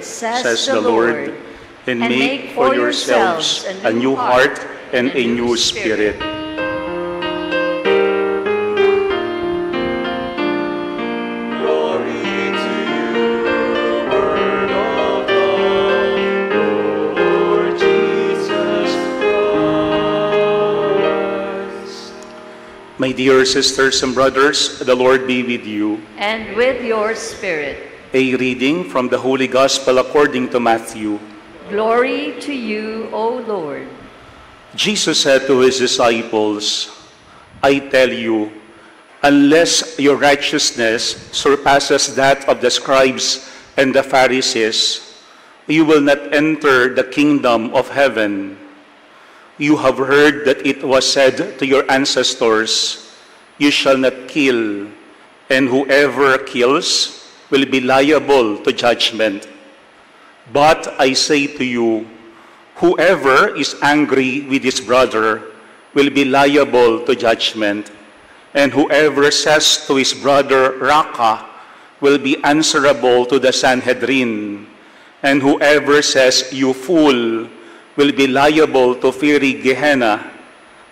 says the Lord, and make for yourselves a new heart and a new spirit. My dear sisters and brothers, the Lord be with you. And with your spirit. A reading from the Holy Gospel according to Matthew. Glory to you, O Lord. Jesus said to his disciples, I tell you, unless your righteousness surpasses that of the scribes and the Pharisees, you will not enter the kingdom of heaven. You have heard that it was said to your ancestors, you shall not kill, and whoever kills will be liable to judgment. But I say to you, whoever is angry with his brother will be liable to judgment, and whoever says to his brother, Raka, will be answerable to the Sanhedrin, and whoever says, you fool, will be liable to fiery Gehenna.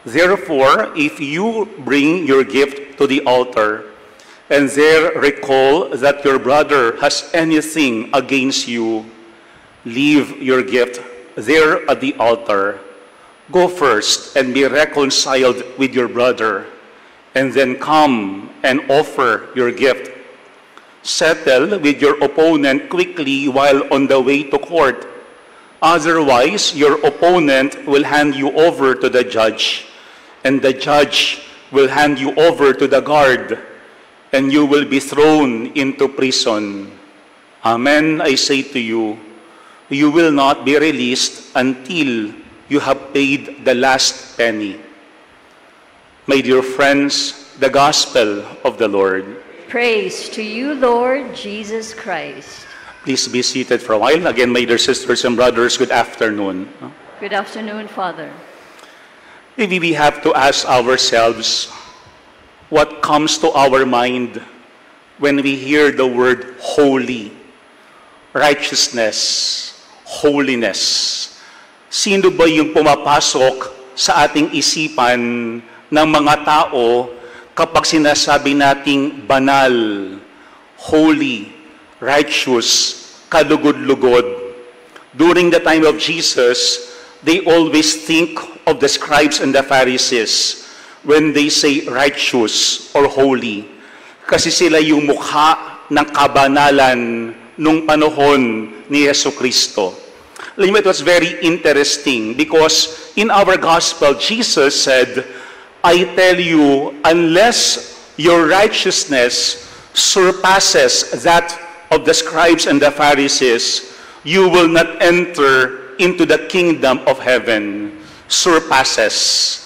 Therefore, if you bring your gift to the altar, and there recall that your brother has anything against you, leave your gift there at the altar. Go first and be reconciled with your brother, and then come and offer your gift. Settle with your opponent quickly while on the way to court. Otherwise, your opponent will hand you over to the judge, and the judge will hand you over to the guard, and you will be thrown into prison. Amen, I say to you, you will not be released until you have paid the last penny. My dear friends, the Gospel of the Lord. Praise to you, Lord Jesus Christ. Please be seated for a while. Again, my dear sisters and brothers, good afternoon. Good afternoon, Father. Maybe we have to ask ourselves what comes to our mind when we hear the word holy, righteousness, holiness. Sino ba yung pumapasok sa ating isipan ng mga tao kapag sinasabi nating banal, holy, righteous, kalugod-lugod? During the time of Jesus, they always think of the scribes and the Pharisees when they say righteous or holy. Kasi sila yung mukha ng kabanalan nung panahon ni Yesu Cristo. Alam mo, it was very interesting because in our gospel, Jesus said, I tell you, unless your righteousness surpasses that of the scribes and the Pharisees, you will not enter into the kingdom of heaven. Surpasses.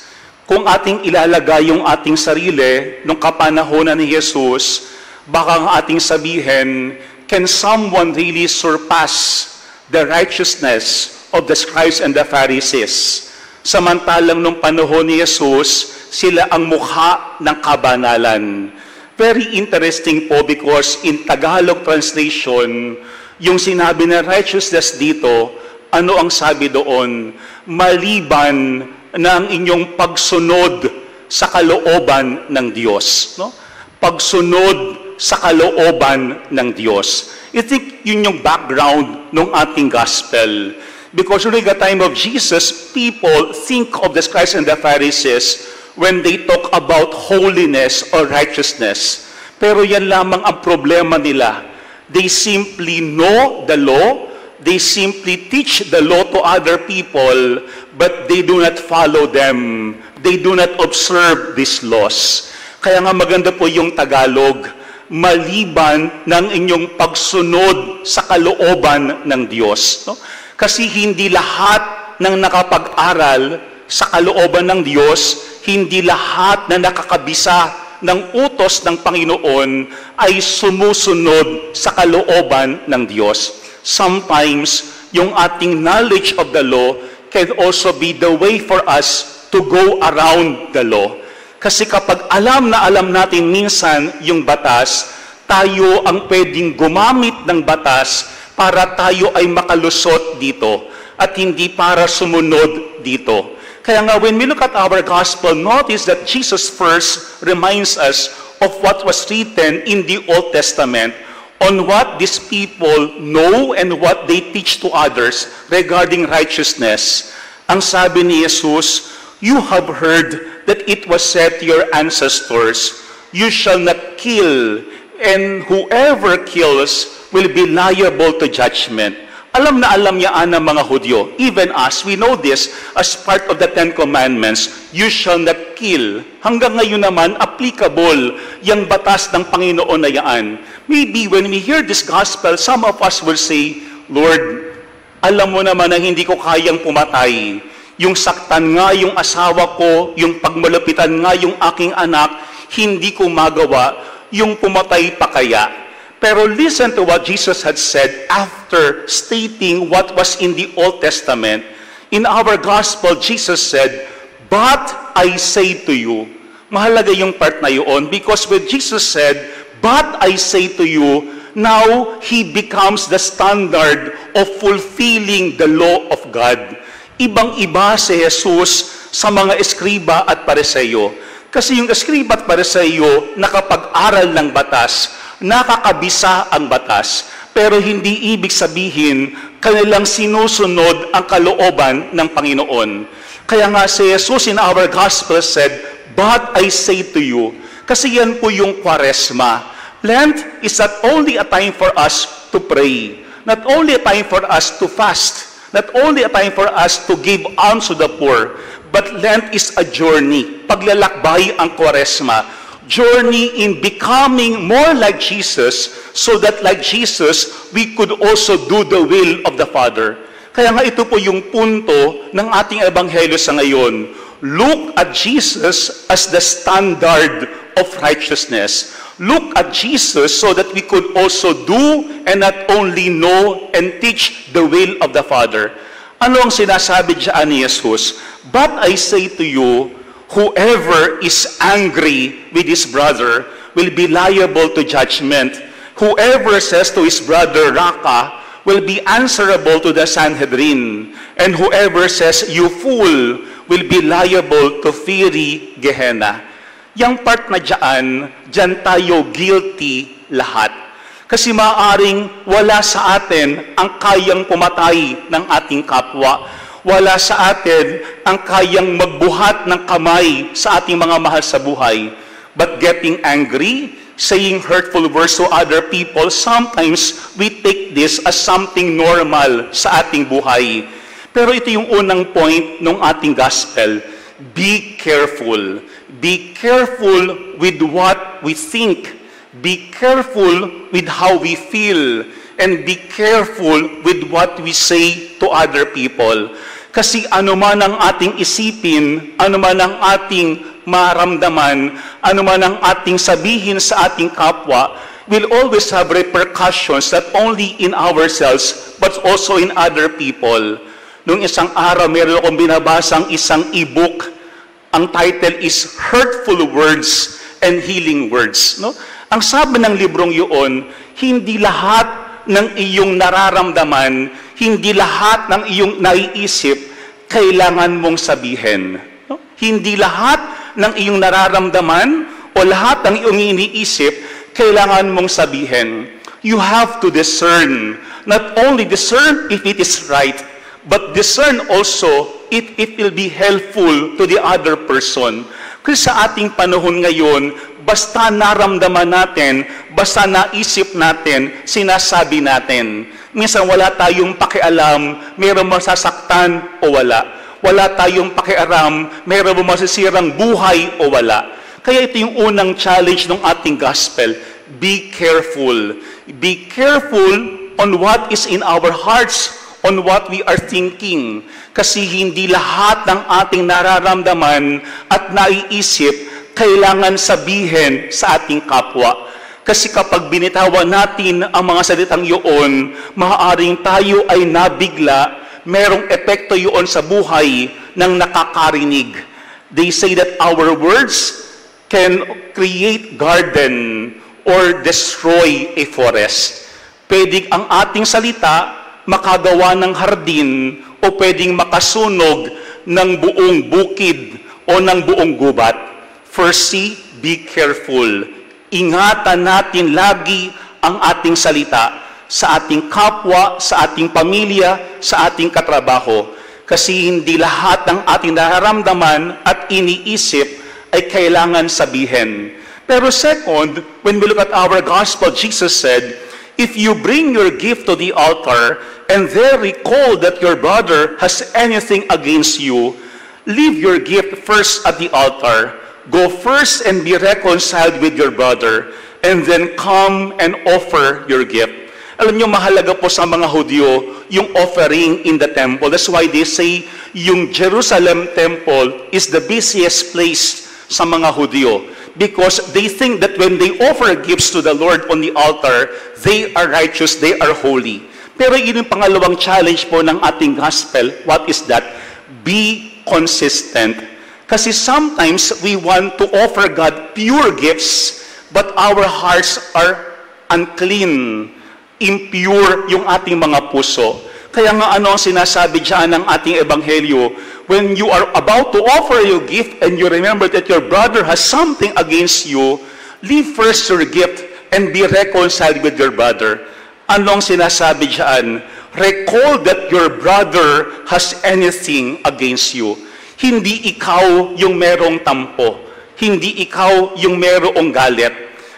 Kung ating ilalagay yung ating sarili nung kapanahonan ni Jesus, baka ang ating sabihin, can someone really surpass the righteousness of the scribes and the Pharisees? Samantalang nung panahon ni Jesus, sila ang mukha ng kabanalan. Very interesting po because in Tagalog translation, yung sinabi na righteousness dito, ano ang sabi doon? Maliban na ang inyong pagsunod sa kalooban ng Diyos. No? Pagsunod sa kalooban ng Diyos. I think yun yung background ng ating gospel. Because during the time of Jesus, people think of the scribes and the Pharisees when they talk about holiness or righteousness. Pero yan lamang ang problema nila. They simply know the law, they simply teach the law to other people, but they do not follow them. They do not observe these laws. Kaya nga maganda po yung Tagalog, maliban ng inyong pagsunod sa kalooban ng Diyos. No? Kasi hindi lahat ng nakapag-aral sa kalooban ng Diyos, hindi lahat na nakakabisa ng utos ng Panginoon ay sumusunod sa kalooban ng Diyos. Sometimes, yung ating knowledge of the law can also be the way for us to go around the law. Kasi kapag alam na alam natin minsan yung batas, tayo ang pwedeng gumamit ng batas para tayo ay makalusot dito at hindi para sumunod dito. Kaya nga, when we look at our gospel, notice that Jesus first reminds us of what was written in the Old Testament on what these people know and what they teach to others regarding righteousness. Ang sabi ni Jesus, you have heard that it was said to your ancestors, you shall not kill, and whoever kills will be liable to judgment. Alam na alam niyaan ng mga Hudyo, even us, we know this as part of the Ten Commandments, you shall not kill. Hanggang ngayon naman, applicable yung batas ng Panginoon na yaan. Maybe when we hear this gospel, some of us will say, Lord, alam mo naman na hindi ko kayang pumatay. Yung saktan nga yung asawa ko, yung pagmalapitan nga yung aking anak, hindi ko magawa, yung pumatay pa kaya. Pero listen to what Jesus had said after stating what was in the Old Testament. In our gospel, Jesus said, but I say to you, mahalaga yung part na yun, because when Jesus said, but I say to you, now He becomes the standard of fulfilling the law of God. Ibang-iba si Jesus sa mga eskriba at pariseyo. Kasi yung eskriba at pariseyo, nakapag-aral ng batas, nakakabisa ang batas, pero hindi ibig sabihin kanilang sinusunod ang kalooban ng Panginoon. Kaya nga si Jesus in our gospel said, but I say to you, kasi yan po yung Kwaresma. Lent is not only a time for us to pray, not only a time for us to fast, not only a time for us to give alms to the poor, but Lent is a journey. Paglalakbay ang Kwaresma. Journey in becoming more like Jesus, so that like Jesus, we could also do the will of the Father. Kaya nga ito po yung punto ng ating ebanghelyo sa ngayon. Look at Jesus as the standard of righteousness. Look at Jesus so that we could also do and not only know and teach the will of the Father. Ano ang sinasabi diyan ni Jesus? But I say to you, whoever is angry with his brother will be liable to judgment. Whoever says to his brother, Raka, will be answerable to the Sanhedrin. And whoever says, you fool, will be liable to fiery Gehenna. Yang part na dyan tayo guilty lahat. Kasi maaaring wala sa atin ang kayang pumatay ng ating kapwa. Wala sa atin ang kayang magbuhat ng kamay sa ating mga mahal sa buhay. But getting angry, saying hurtful words to other people, sometimes we take this as something normal sa ating buhay. Pero ito yung unang point ng ating gospel. Be careful. Be careful with what we think. Be careful with how we feel. And be careful with what we say to other people. Kasi ano man ang ating isipin, ano man ang ating maramdaman, ano man ang ating sabihin sa ating kapwa, will always have repercussions not only in ourselves, but also in other people. Noong isang araw, meron akong binabasang isang e-book. Ang title is Hurtful Words and Healing Words. No? Ang sabi ng librong yun, hindi lahat ng iyong nararamdaman, hindi lahat ng iyong naiisip, kailangan mong sabihin. No? Hindi lahat ng iyong nararamdaman o lahat ng iyong iniisip, kailangan mong sabihin. You have to discern. Not only discern if it is right, but discern also if it will be helpful to the other person. Kasi sa ating panahon ngayon, basta naramdaman natin, basta naisip natin, sinasabi natin. Minsan wala tayong pakialam, mayroong masasaktan o wala. Wala tayong pakialam, mayroong masisirang buhay o wala. Kaya ito yung unang challenge ng ating gospel. Be careful. Be careful on what is in our hearts, on what we are thinking. Kasi hindi lahat ng ating nararamdaman at naiisip kailangan sabihin sa ating kapwa. Kasi kapag binitawan natin ang mga salitang iyon, maaaring tayo ay nabigla, merong epekto iyon sa buhay ng nakakarinig. They say that our words can create garden or destroy a forest. Pwedeng ang ating salita makagawa ng hardin o pwedeng makasunog ng buong bukid o ng buong gubat. Firstly, be careful. Ingatan natin lagi ang ating salita sa ating kapwa, sa ating pamilya, sa ating katrabaho. Kasi hindi lahat ng ating nararamdaman at iniisip ay kailangan sabihin. Pero second, when we look at our gospel, Jesus said, if you bring your gift to the altar and there recall that your brother has anything against you, leave your gift first at the altar. Go first and be reconciled with your brother, and then come and offer your gift. Alam niyo, mahalaga po sa mga Hudyo yung offering in the temple. That's why they say yung Jerusalem temple is the busiest place sa mga Hudyo. Because they think that when they offer gifts to the Lord on the altar, they are righteous, they are holy. Pero yun yung pangalawang challenge po ng ating gospel. What is that? Be consistent. Kasi sometimes we want to offer God pure gifts, but our hearts are unclean, impure yung ating mga puso. Kaya nga ano ang sinasabi dyan ng ating ebanghelyo? When you are about to offer your gift and you remember that your brother has something against you, leave first your gift and be reconciled with your brother. Ano ang sinasabi dyan? Recall that your brother has anything against you. Hindi ikaw yung merong tampo. Hindi ikaw yung merong galit.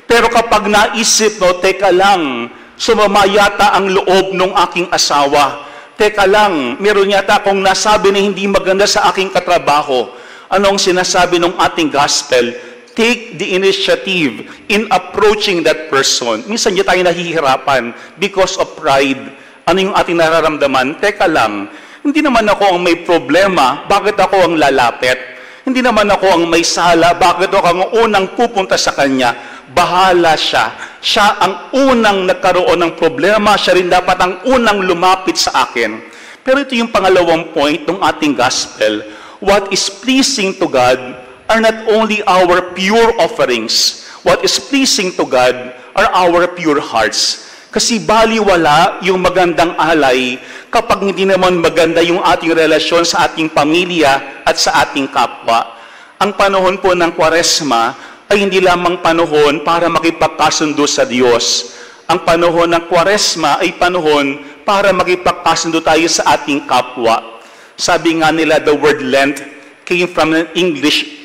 Pero kapag naisip mo, teka lang, sumama yata ang loob ng aking asawa. Teka lang, meron yata akong nasabi na hindi maganda sa aking katrabaho. Anong sinasabi ng ating gospel? Take the initiative in approaching that person. Minsan niya tayo nahihirapan because of pride. Ano yung ating nararamdaman? Teka lang, hindi naman ako ang may problema, bakit ako ang lalapit? Hindi naman ako ang may sala, bakit ako ang unang pupunta sa kanya? Bahala siya. Siya ang unang nagkaroon ng problema, siya rin dapat ang unang lumapit sa akin. Pero ito yung pangalawang point ng ating gospel. What is pleasing to God are not only our pure offerings. What is pleasing to God are our pure hearts. Kasi baliwala yung magandang alay kapag hindi naman maganda yung ating relasyon sa ating pamilya at sa ating kapwa. Ang panahon po ng Kwaresma ay hindi lamang panahon para makipagkasundo sa Diyos. Ang panahon ng Kwaresma ay panahon para makipagkasundo tayo sa ating kapwa. Sabi nga nila, the word Lent came from an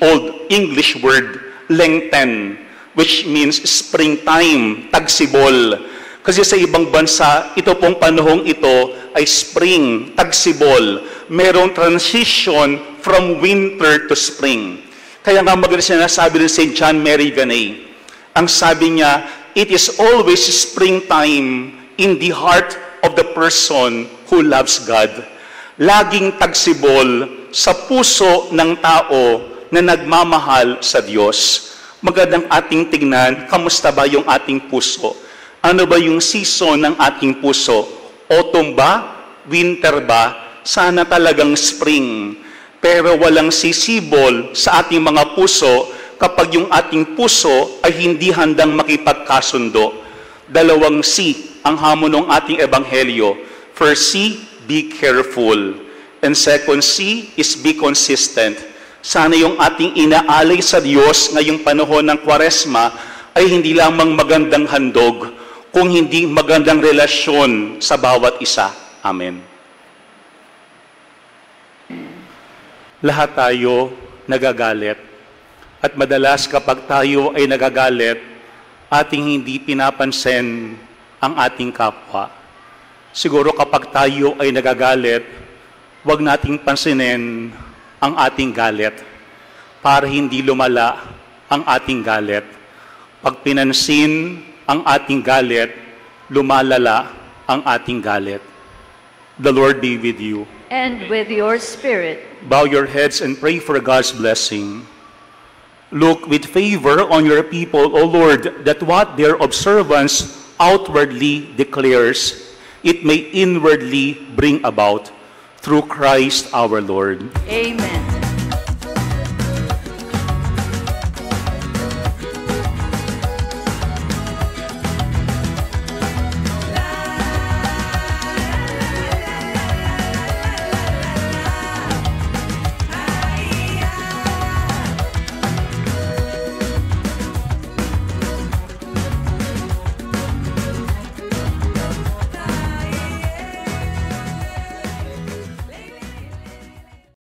Old English word, lengthen, which means springtime, tagsibol. Kasi sa ibang bansa, ito pong panahong ito ay spring, tagsibol. Merong transition from winter to spring. Kaya nga maganda sinasabi ng St. John Mary Vianney. Ang sabi niya, it is always springtime in the heart of the person who loves God. Laging tagsibol sa puso ng tao na nagmamahal sa Diyos. Magandang ating tignan, kamusta ba yung ating puso? Ano ba yung season ng ating puso? Autumn ba? Winter ba? Sana talagang spring. Pero walang sisibol sa ating mga puso kapag yung ating puso ay hindi handang makipagkasundo. Dalawang C ang hamon ng ating ebanghelyo. First C, be careful. And second C is be consistent. Sana yung ating inaalay sa Diyos ngayong panahon ng Kwaresma ay hindi lamang magandang handog, kung hindi magandang relasyon sa bawat isa. Amen. Lahat tayo nagagalit. At madalas kapag tayo ay nagagalit, ating hindi pinapansin ang ating kapwa. Siguro kapag tayo ay nagagalit, huwag nating pansinin ang ating galit para hindi lumala ang ating galit. Pag pinansin ang ating galit, lumalala ang ating galit. The Lord be with you. And with your spirit. Bow your heads and pray for God's blessing. Look with favor on your people, O Lord, that what their observance outwardly declares, it may inwardly bring about through Christ our Lord. Amen.